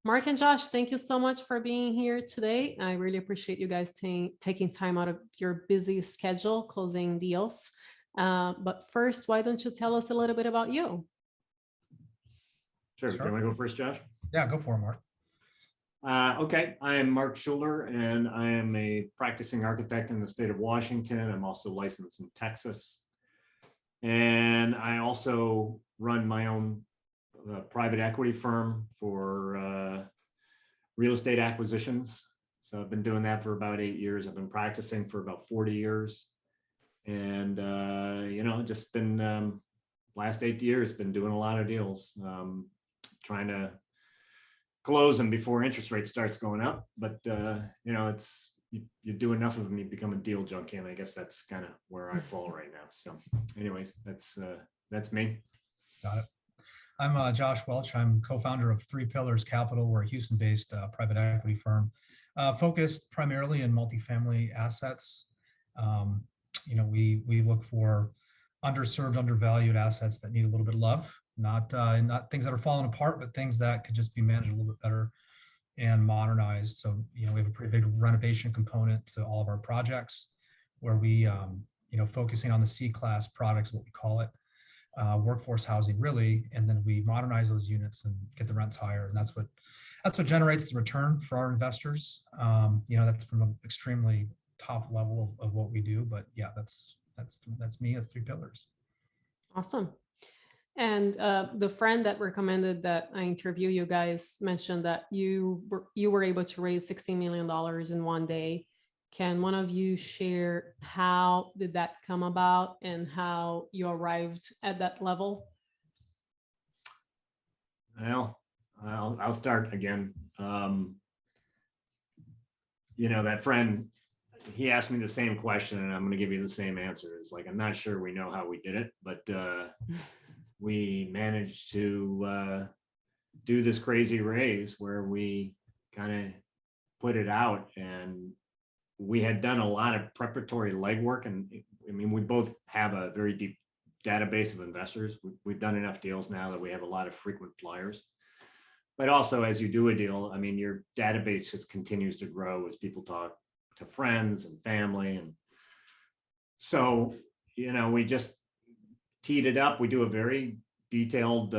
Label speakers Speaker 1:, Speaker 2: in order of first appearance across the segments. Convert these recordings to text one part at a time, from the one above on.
Speaker 1: Mark and Josh, thank you so much for being here today. I really appreciate you guys taking time out of your busy schedule closing deals. But first, why don't you tell us a little bit about you?
Speaker 2: Sure. Do you want to go first, Josh?
Speaker 3: Yeah, go for it, Mark.
Speaker 2: Okay, I am Mark Shuler, and I am a practicing architect in the state of Washington. I'm also licensed in Texas. And I also run my own private equity firm for real estate acquisitions. So I've been doing that for about 8 years. I've been practicing for about 40 years. And, just been, last 8 years, been doing a lot of deals, trying to close them before interest rate starts going up. But, it's, you do enough of them, you become a deal junkie. And I guess that's kind of where I fall right now. So anyways, that's me.
Speaker 3: Got it. I'm Josh Welch. I'm co-founder of Three Pillars Capital. We're a Houston-based private equity firm focused primarily in multifamily assets. We look for underserved, undervalued assets that need a little bit of love, not things that are falling apart, but things that could just be managed a little bit better and modernized. So, we have a pretty big renovation component to all of our projects where we, focusing on the C-class products, what we call it, workforce housing really, and then we modernize those units and get the rents higher. And that's what generates the return for our investors. That's from an extremely top level of what we do, but yeah, that's me. That's Three Pillars.
Speaker 1: Awesome. And the friend that recommended that I interview you guys mentioned that you were able to raise $16 million in one day. Can one of you share how did that come about and how you arrived at that level?
Speaker 2: Well, I'll start again. That friend, he asked me the same question, and I'm going to give you the same answer. It's like, I'm not sure we know how we did it, but we managed to do this crazy raise where we kind of put it out, and we had done a lot of preparatory legwork. And I mean, we both have a very deep database of investors. We've done enough deals now that we have a lot of frequent flyers. But also, as you do a deal, I mean, your database just continues to grow as people talk to friends and family. And so, we just teed it up. We do a very detailed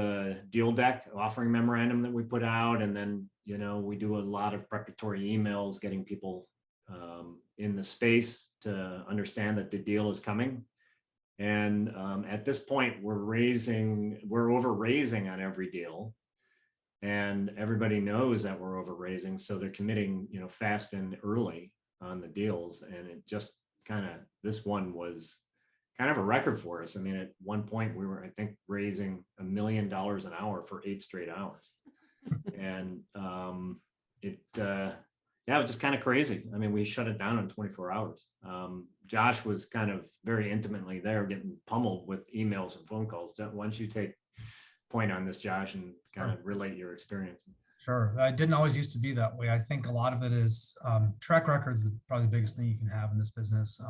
Speaker 2: deal deck offering memorandum that we put out. And then, we do a lot of preparatory emails, getting people in the space to understand that the deal is coming. And at this point, we're over raising on every deal. And everybody knows that we're over raising. So they're committing, fast and early on the deals. And it just this one was kind of a record for us. I mean, at one point we were, I think, raising $1 million an hour for 8 straight hours. And it was just kind of crazy. I mean, we shut it down in 24 hours. Josh was kind of very intimately there, getting pummeled with emails and phone calls. Why don't you take point on this, Josh, and kind of relate your experience?
Speaker 3: Sure. I didn't always used to be that way. I think a lot of it is track records, probably the biggest thing you can have in this business.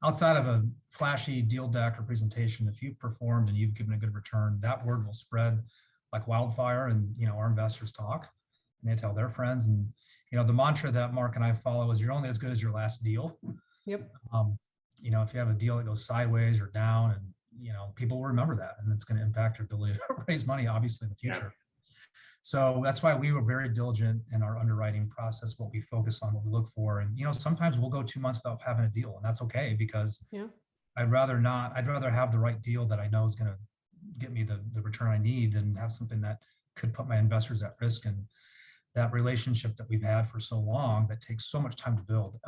Speaker 3: Outside of a flashy deal deck or presentation, if you've performed and you've given a good return, that word will spread like wildfire. And, our investors talk and they tell their friends. And, the mantra that Mark and I follow is you're only as good as your last deal.
Speaker 1: Yep.
Speaker 3: If you have a deal that goes sideways or down, and, people will remember that, and it's going to impact your ability to raise money, obviously, in the future. Yeah. So that's why we were very diligent in our underwriting process, what we focus on, what we look for. And, sometimes we'll go 2 months without having a deal, and that's okay, because I'd rather have the right deal that I know is going to get me the return I need than have something that could put my investors at risk. And that relationship that we've had for so long that takes so much time to build.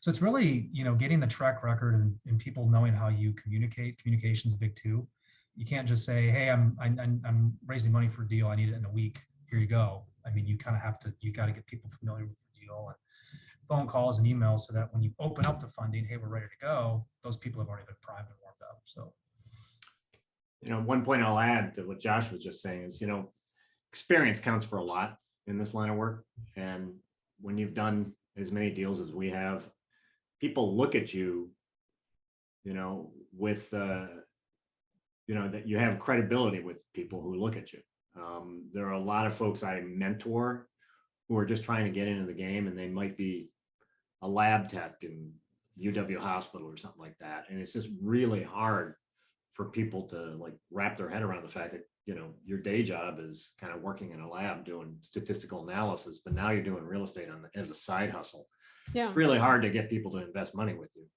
Speaker 3: So it's really, getting the track record and people knowing how you communicate. Communication is big too. You can't just say, hey, I'm raising money for a deal. I need it in a week. Here you go. I mean, you got to get people familiar with the deal and phone calls and emails so that when you open up the funding, hey, we're ready to go, those people have already been primed and warmed up. So,
Speaker 2: one point I'll add to what Josh was just saying is, experience counts for a lot in this line of work. And when you've done as many deals as we have, people look at you, with, that you have credibility with people who look at you. There are a lot of folks I mentor who are just trying to get into the game, and they might be a lab tech in UW hospital or something like that. And it's just really hard for people to like wrap their head around the fact that, your day job is kind of working in a lab doing statistical analysis, but now you're doing real estate as a side hustle.
Speaker 1: Yeah.
Speaker 2: It's really hard to get people to invest money with you.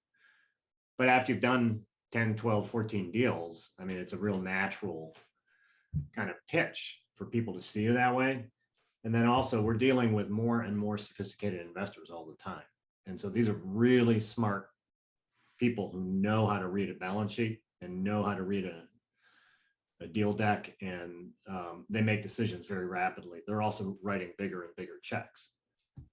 Speaker 2: But after you've done 10, 12, 14 deals, I mean, it's a real natural kind of pitch for people to see you that way. And then also we're dealing with more and more sophisticated investors all the time. And so these are really smart people who know how to read a balance sheet and know how to read a deal deck, and they make decisions very rapidly. They're also writing bigger and bigger checks.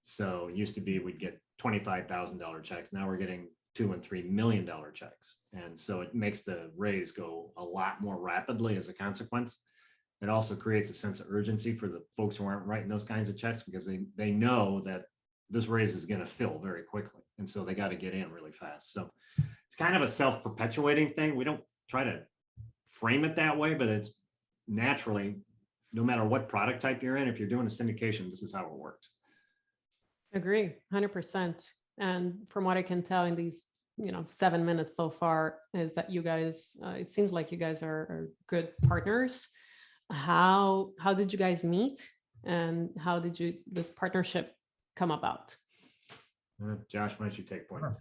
Speaker 2: So it used to be we'd get $25,000 checks. Now we're getting $2 and $3 million checks. And so it makes the raise go a lot more rapidly as a consequence. It also creates a sense of urgency for the folks who aren't writing those kinds of checks, because they know that this raise is going to fill very quickly. And so they got to get in really fast. So it's kind of a self-perpetuating thing. We don't try to frame it that way, but it's naturally, no matter what product type you're in, if you're doing a syndication, this is how it works.
Speaker 1: Agree, 100%. And from what I can tell in these, 7 minutes so far, is that you guys, it seems like you guys are good partners. How did you guys meet, and how did this partnership come about?
Speaker 2: Josh, why don't you take point?
Speaker 3: Sure.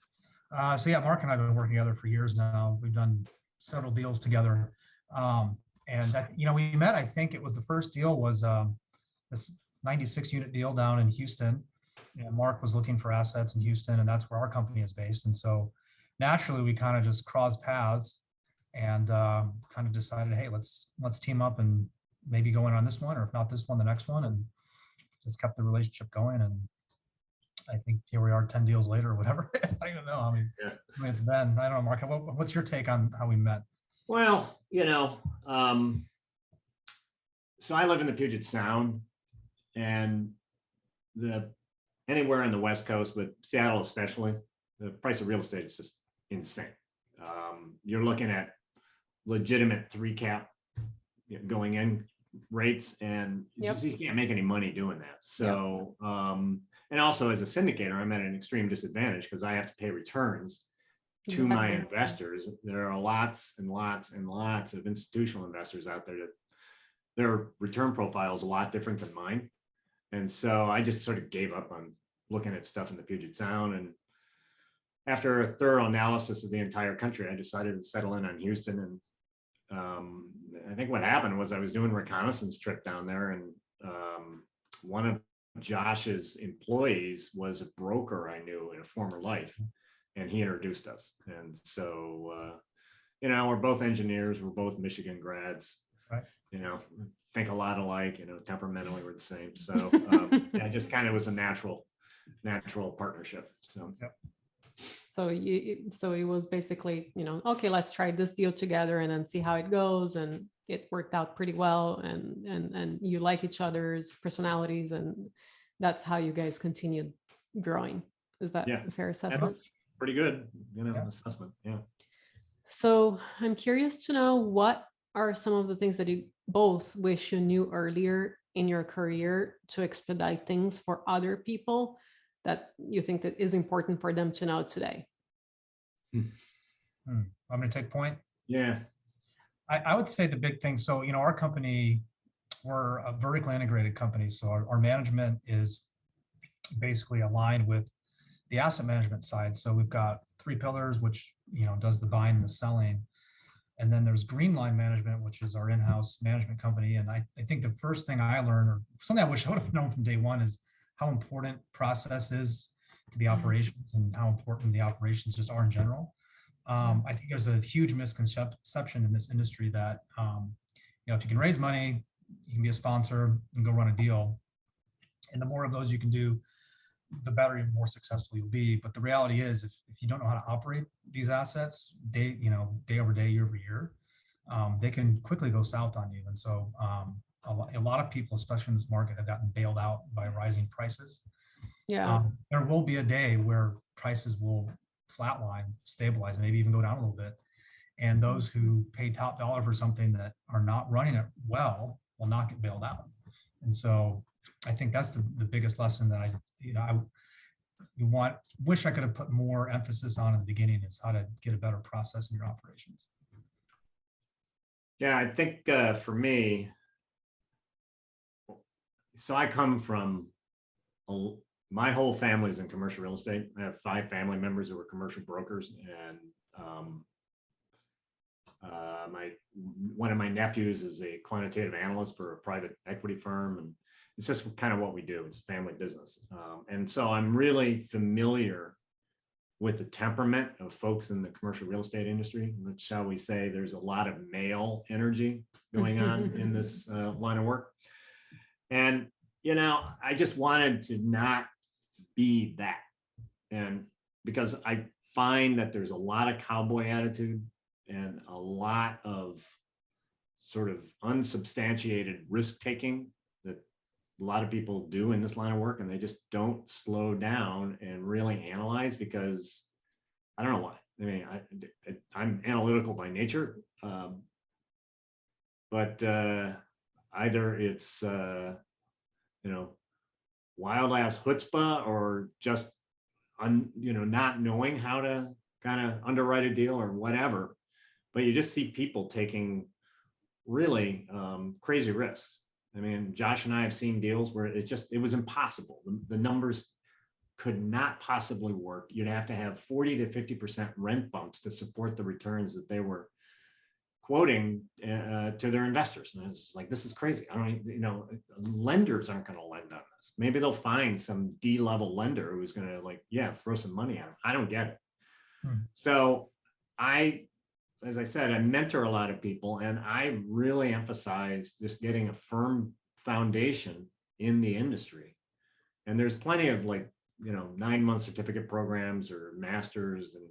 Speaker 3: So yeah, Mark and I have been working together for years now. We've done several deals together. And that, we met, I think it was the first deal was this 96 unit deal down in Houston. Mark was looking for assets in Houston, and that's where our company is based. And so naturally we kind of just crossed paths and kind of decided, hey, let's team up and maybe go in on this one, or if not this one, the next one, and just kept the relationship going. And I think here we are 10 deals later or whatever. I don't even know. It's been, I don't know, Mark, what's your take on how we met?
Speaker 2: Well, so I live in the Puget Sound, and anywhere on the West Coast, but Seattle especially, the price of real estate is just insane. You're looking at legitimate 3 cap going in rates, and you can't make any money doing that. So, and also as a syndicator, I'm at an extreme disadvantage because I have to pay returns to my investors. There are lots and lots and lots of institutional investors out there that their return profile is a lot different than mine. And so I just sort of gave up on looking at stuff in the Puget Sound. And after a thorough analysis of the entire country, I decided to settle in on Houston. And I think what happened was I was doing a reconnaissance trip down there, and one of Josh's employees was a broker I knew in a former life, and he introduced us. And so, we're both engineers, we're both Michigan grads,
Speaker 3: right?
Speaker 2: Think a lot alike, temperamentally we're the same. So it just kind of was a natural partnership. So,
Speaker 1: So it was basically, okay, let's try this deal together and then see how it goes. And it worked out pretty well, and you like each other's personalities, and that's how you guys continued growing. Is that a fair assessment?
Speaker 2: Pretty good, assessment. Yeah.
Speaker 1: So I'm curious to know, what are some of the things that you both wish you knew earlier in your career to expedite things for other people that you think that is important for them to know today?
Speaker 3: I'm going to take point.
Speaker 2: Yeah.
Speaker 3: I would say the big thing. So, our company, we're a vertically integrated company. So our management is basically aligned with the asset management side. So we've got 3 pillars, which, does the buying and the selling. And then there's Green Line Management, which is our in-house management company. And I think the first thing I learned, or something I wish I would have known from day one, is how important process is to the operations, and how important the operations just are in general. I think there's a huge misconception in this industry that, if you can raise money, you can be a sponsor and go run a deal. And the more of those you can do, the better and more successful you'll be. But the reality is, if you don't know how to operate these assets day over day, year over year, they can quickly go south on you. And so a lot of people, especially in this market, have gotten bailed out by rising prices. There will be a day where prices will flatline, stabilize, maybe even go down a little bit. And those who pay top dollar for something that are not running it well will not get bailed out. And so I think that's the biggest lesson that wish I could have put more emphasis on in the beginning, is how to get a better process in your operations.
Speaker 2: Yeah, I think for me, so I come from my whole family's in commercial real estate. I have 5 family members who are commercial brokers, and one of my nephews is a quantitative analyst for a private equity firm, and it's just kind of what we do. It's a family business, and so I'm really familiar with the temperament of folks in the commercial real estate industry. Shall we say, there's a lot of male energy going on in this line of work, and I just wanted to not be that, and because I find that there's a lot of cowboy attitude and a lot of sort of unsubstantiated risk taking that a lot of people do in this line of work, and they just don't slow down and really analyze, because I don't know why. I mean, I'm analytical by nature, but either it's wild ass chutzpah, or just not knowing how to kind of underwrite a deal or whatever. But you just see people taking really crazy risks. I mean, Josh and I have seen deals where it was impossible. The numbers could not possibly work. You'd have to have 40 to 50% rent bumps to support the returns that they were quoting to their investors. And it's like, this is crazy. I don't, lenders aren't going to lend on this. Maybe they'll find some D-level lender who's going to throw some money at them. I don't get it. So as I said, I mentor a lot of people, and I really emphasize just getting a firm foundation in the industry. And there's plenty of 9-month certificate programs or masters in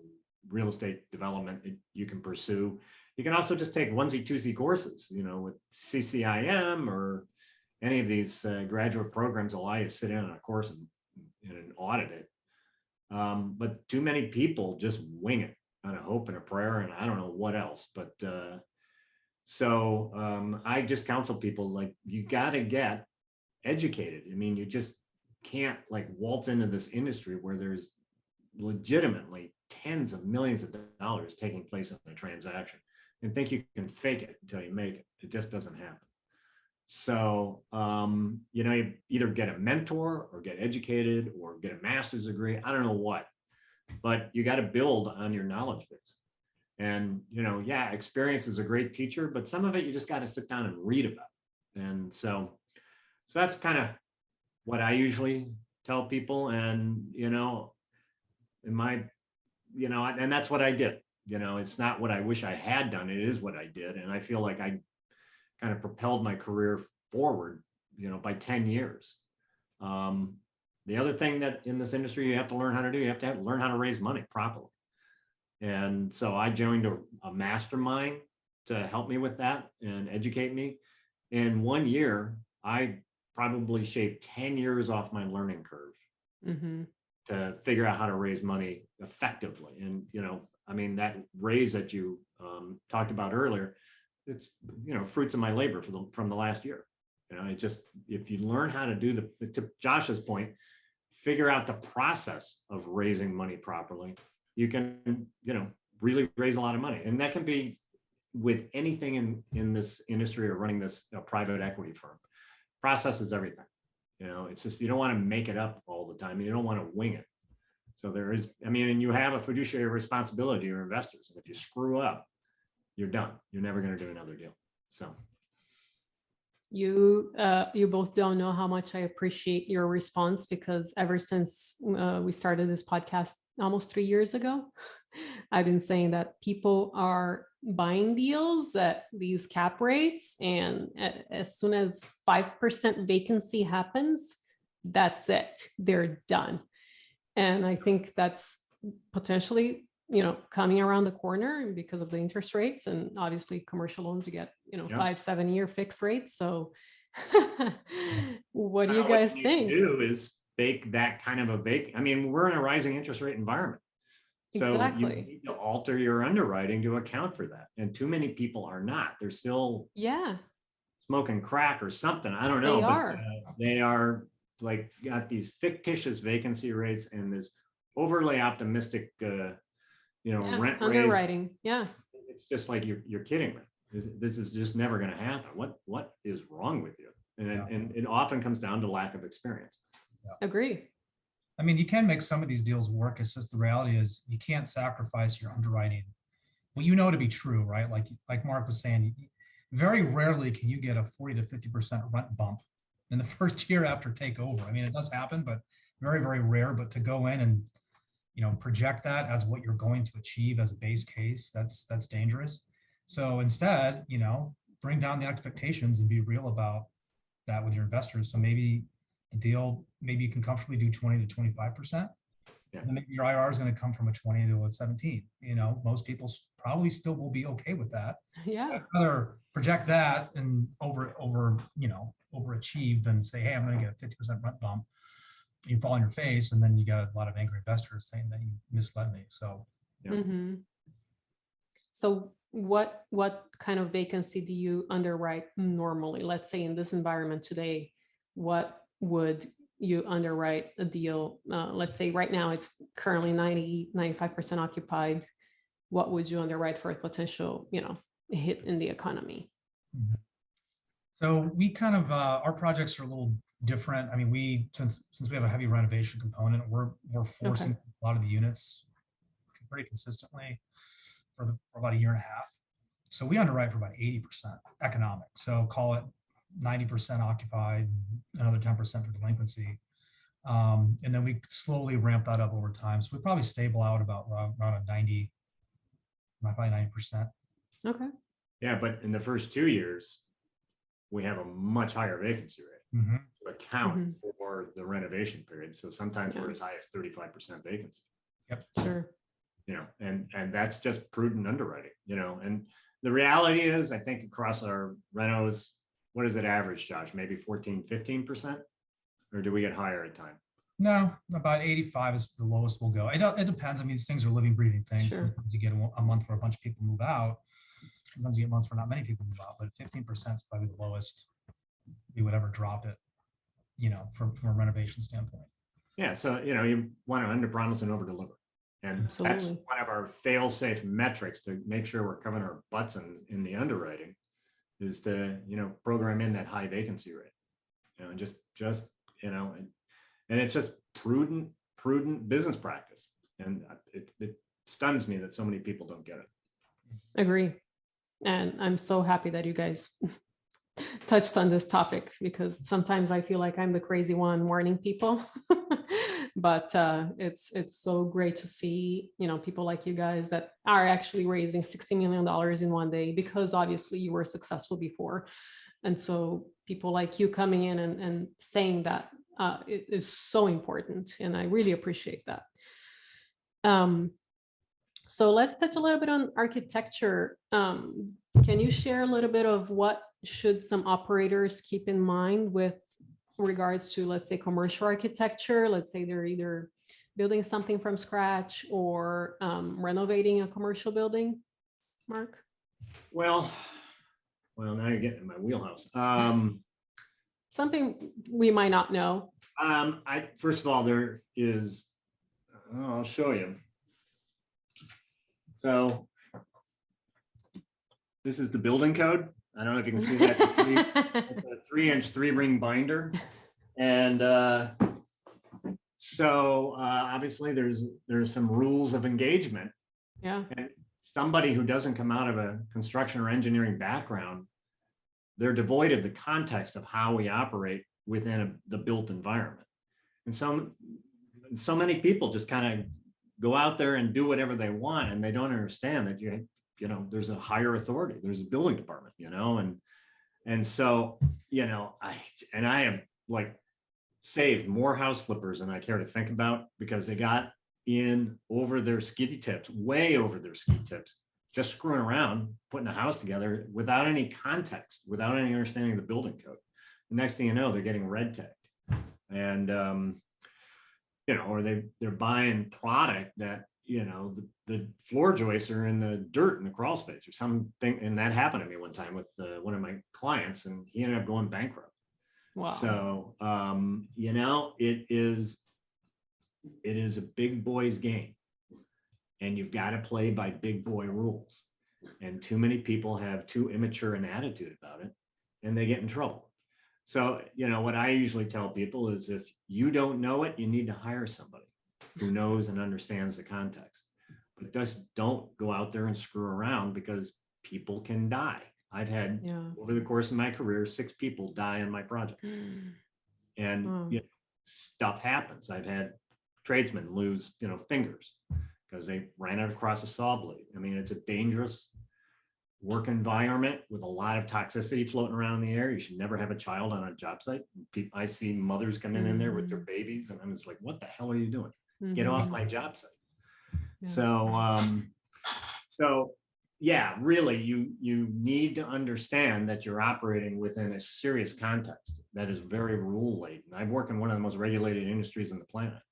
Speaker 2: real estate development that you can pursue. You can also just take onesie twosie courses, with CCIM or any of these graduate programs allow you to sit in on a course and audit it. But too many people just wing it on a hope and a prayer, and I don't know what else. But so I just counsel people, you got to get educated. I mean, you just can't waltz into this industry where there's legitimately tens of millions of dollars taking place in a transaction and think you can fake it until you make it. It just doesn't happen. So, you either get a mentor or get educated or get a master's degree. I don't know what, but you got to build on your knowledge base. And, experience is a great teacher, but some of it you just got to sit down and read about. And so that's kind of what I usually tell people. And, and that's what I did. It's not what I wish I had done. It is what I did. And I feel like I kind of propelled my career forward, by 10 years. The other thing that in this industry you have to learn how to do, you have to learn how to raise money properly. And so I joined a mastermind to help me with that and educate me. In 1 year, I probably shaved 10 years off my learning curve to figure out how to raise money effectively. And, that raise that you talked about earlier, it's, fruits of my labor from the last year. It just, if you learn how to do to Josh's point, figure out the process of raising money properly, you can, really raise a lot of money. And that can be with anything in this industry or running this private equity firm. Process is everything. It's just, you don't want to make it up all the time. You don't want to wing it. So and you have a fiduciary responsibility to your investors. And if you screw up, you're done. You're never going to do another deal. So.
Speaker 1: You both don't know how much I appreciate your response, because ever since we started this podcast almost 3 years ago, I've been saying that people are buying deals at these cap rates, and as soon as 5% vacancy happens, that's it. They're done. And I think that's potentially, coming around the corner because of the interest rates, and obviously commercial loans, you get, 5-7 year fixed rates. So what do you guys think?
Speaker 2: Do is bake that kind of we're in a rising interest rate environment. So you need to alter your underwriting to account for that. And too many people are not. They're still smoking crack or something. I don't know,
Speaker 1: They
Speaker 2: but
Speaker 1: are.
Speaker 2: they are like got these fictitious vacancy rates and this overly optimistic,
Speaker 1: Yeah,
Speaker 2: rent raise.
Speaker 1: underwriting. Yeah.
Speaker 2: It's just like you're kidding me. This is just never going to happen. What is wrong with you? And it often comes down to lack of experience.
Speaker 1: Agree.
Speaker 3: I mean, you can make some of these deals work. It's just the reality is you can't sacrifice your underwriting. Well, you know to be true, right? Like Mark was saying, very rarely can you get a 40 to 50% rent bump in the first year after takeover. I mean, it does happen, but very, very rare. But to go in and project that as what you're going to achieve as a base case, that's dangerous. So instead, bring down the expectations and be real about that with your investors. So maybe the deal, maybe you can comfortably do 20 to 25%.
Speaker 2: Yeah.
Speaker 3: And then maybe your IRR is going to come from a 20 to a 17. Most people probably still will be okay with that.
Speaker 1: Yeah.
Speaker 3: I'd rather project that and overachieve than say, hey, I'm going to get a 50% rent bump. You fall on your face, and then you got a lot of angry investors saying that you misled me. So,
Speaker 2: Yeah.
Speaker 1: Mm-hmm. So what kind of vacancy do you underwrite normally? Let's say in this environment today, what would you underwrite a deal? Let's say right now it's currently 95% occupied. What would you underwrite for a potential, hit in the economy?
Speaker 3: So we kind of our projects are a little different. I mean, since we have a heavy renovation component, we're forcing a lot of the units pretty consistently for about a year and a half. So we underwrite for about 80% economic. So call it 90% occupied, another 10% for delinquency. And then we slowly ramp that up over time. So we probably stable out about around a 90, probably 90%.
Speaker 1: Okay.
Speaker 2: Yeah, but in the first 2 years, we have a much higher vacancy rate to account for the renovation period. So sometimes we're as high as 35% vacancy.
Speaker 3: Yep.
Speaker 1: Sure.
Speaker 2: And that's just prudent underwriting, and the reality is, I think across our renos, what is it average, Josh? Maybe 14-15%, or do we get higher at time?
Speaker 3: No, about 85 is the lowest we'll go. It depends. I mean, these things are living, breathing things.
Speaker 1: Sure.
Speaker 3: Sometimes you get a month where a bunch of people move out. Sometimes you get months where not many people move out, but 15% is probably the lowest we would ever drop it, from a renovation standpoint.
Speaker 2: Yeah. So, you want to under promise and over deliver. And that's one of our fail-safe metrics to make sure we're covering our butts in the underwriting is to, program in that high vacancy rate, and just, and it's just prudent business practice. And it stuns me that so many people don't get it.
Speaker 1: Agree. And I'm so happy that you guys touched on this topic, because sometimes I feel like I'm the crazy one warning people. But it's so great to see, people like you guys that are actually raising $60 million in one day, because obviously you were successful before. And so people like you coming in and saying that it is so important. And I really appreciate that. So let's touch a little bit on architecture. Can you share a little bit of what should some operators keep in mind with regards to, let's say, commercial architecture? Let's say they're either building something from scratch or renovating a commercial building. Mark?
Speaker 2: Well, now you're getting in my wheelhouse.
Speaker 1: Something we might not know.
Speaker 2: First of all, there is, I'll show you. So this is the building code. I don't know if you can see that. It's a 3-inch 3-ring binder. And so obviously there's some rules of engagement.
Speaker 1: Yeah.
Speaker 2: And somebody who doesn't come out of a construction or engineering background, they're devoid of the context of how we operate within the built environment. And so many people just kind of go out there and do whatever they want, and they don't understand that there's a higher authority, there's a building department, and so I have like saved more house flippers than I care to think about, because they got in over their skiddy tips, way over their ski tips, just screwing around, putting a house together without any context, without any understanding of the building code. The next thing you know, they're getting red tagged, and or they're buying product that the floor joists are in the dirt in the crawl space or something. And that happened to me one time with one of my clients, and he ended up going bankrupt.
Speaker 1: Wow.
Speaker 2: So, it is a big boy's game, and you've got to play by big boy rules. And too many people have too immature an attitude about it, and they get in trouble. So, what I usually tell people is, if you don't know it, you need to hire somebody who knows and understands the context. But just don't go out there and screw around, because people can die. I've had, over the course of my career, 6 people die in my project. And stuff happens. I've had tradesmen lose, fingers because they ran it across a saw blade. I mean, it's a dangerous work environment with a lot of toxicity floating around in the air. You should never have a child on a job site. I see mothers coming in there with their babies, and I'm just like, what the hell are you doing? Get off my job site. So yeah, really, you need to understand that you're operating within a serious context that is very rule laden. I work in one of the most regulated industries on the planet.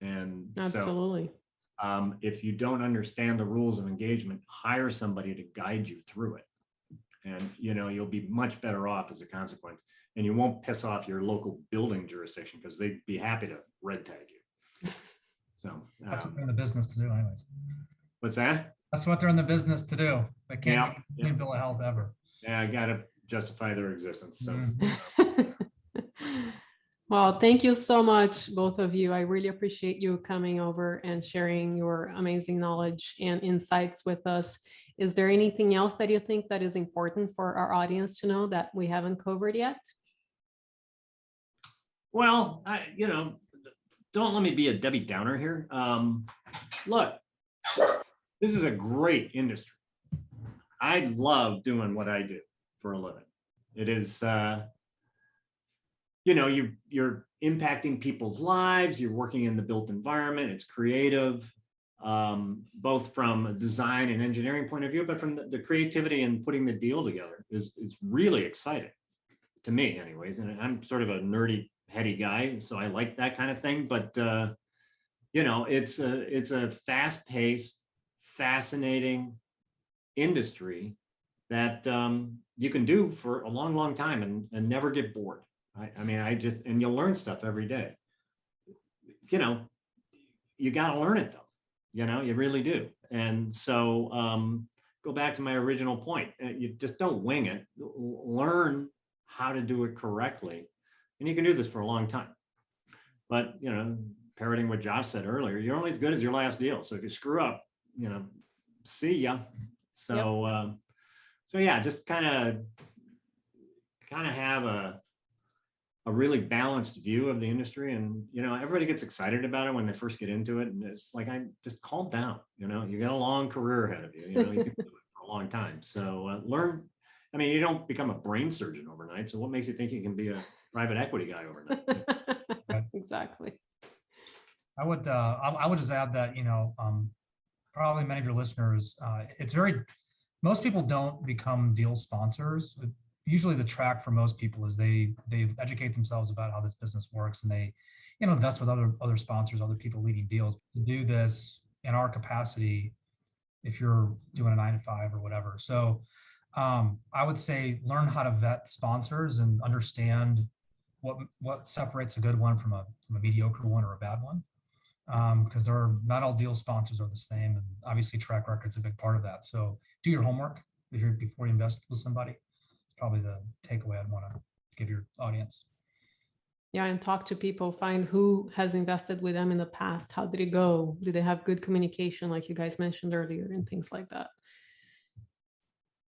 Speaker 2: And
Speaker 1: absolutely.
Speaker 2: So if you don't understand the rules of engagement, hire somebody to guide you through it. And you'll be much better off as a consequence. And you won't piss off your local building jurisdiction, because they'd be happy to red tag you. So
Speaker 3: that's what they're in the business to do anyways.
Speaker 2: What's that?
Speaker 3: That's what they're in the business to do. They can't get a bill of health ever.
Speaker 2: Yeah, I got to justify their existence. So.
Speaker 1: Well, thank you so much, both of you. I really appreciate you coming over and sharing your amazing knowledge and insights with us. Is there anything else that you think that is important for our audience to know that we haven't covered yet?
Speaker 2: Well, don't let me be a Debbie Downer here. Look, this is a great industry. I love doing what I do for a living. It is, you're impacting people's lives. You're working in the built environment. It's creative, both from a design and engineering point of view, but from the creativity and putting the deal together is really exciting to me, anyways. And I'm sort of a nerdy, heady guy, so I like that kind of thing. But it's a fast-paced, fascinating industry that you can do for a long, long time and never get bored. And you'll learn stuff every day. You got to learn it though. You really do. And so go back to my original point. You just don't wing it. Learn how to do it correctly, and you can do this for a long time. But parroting what Josh said earlier, you're only as good as your last deal. So if you screw up, see ya. So so yeah, just kind of have a really balanced view of the industry. And everybody gets excited about it when they first get into it, and it's like, I just calm down. You got a long career ahead of you. You can do it for a long time. So learn. I mean, you don't become a brain surgeon overnight. So what makes you think you can be a private equity guy overnight?
Speaker 1: Exactly.
Speaker 3: I would just add that probably many of your listeners, most people don't become deal sponsors. Usually the track for most people is they educate themselves about how this business works, and they invest with other sponsors, other people leading deals. To do this in our capacity, if you're doing a 9-to-5 or whatever. So I would say learn how to vet sponsors and understand what separates a good one from a mediocre one or a bad one. Because not all deal sponsors are the same, and obviously track record's a big part of that. So do your homework before you invest with somebody. It's probably the takeaway I'd want to give your audience.
Speaker 1: Yeah, and talk to people, find who has invested with them in the past. How did it go? Did they have good communication, like you guys mentioned earlier, and things like that?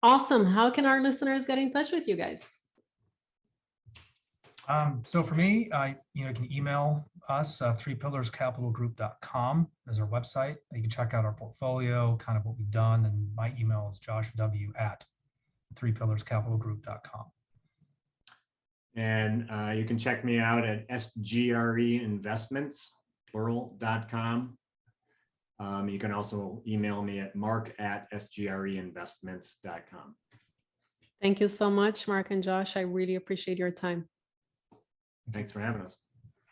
Speaker 1: Awesome. How can our listeners get in touch with you guys?
Speaker 3: So for me, you can email us, 3pillarscapitalgroup.com is our website. You can check out our portfolio, kind of what we've done. And my email is joshw@3pillarscapitalgroup.com.
Speaker 2: And you can check me out at SGRE plural.com. You can also email me at mark@sgreinvestments.com.
Speaker 1: Thank you so much, Mark and Josh. I really appreciate your time.
Speaker 2: Thanks for having us.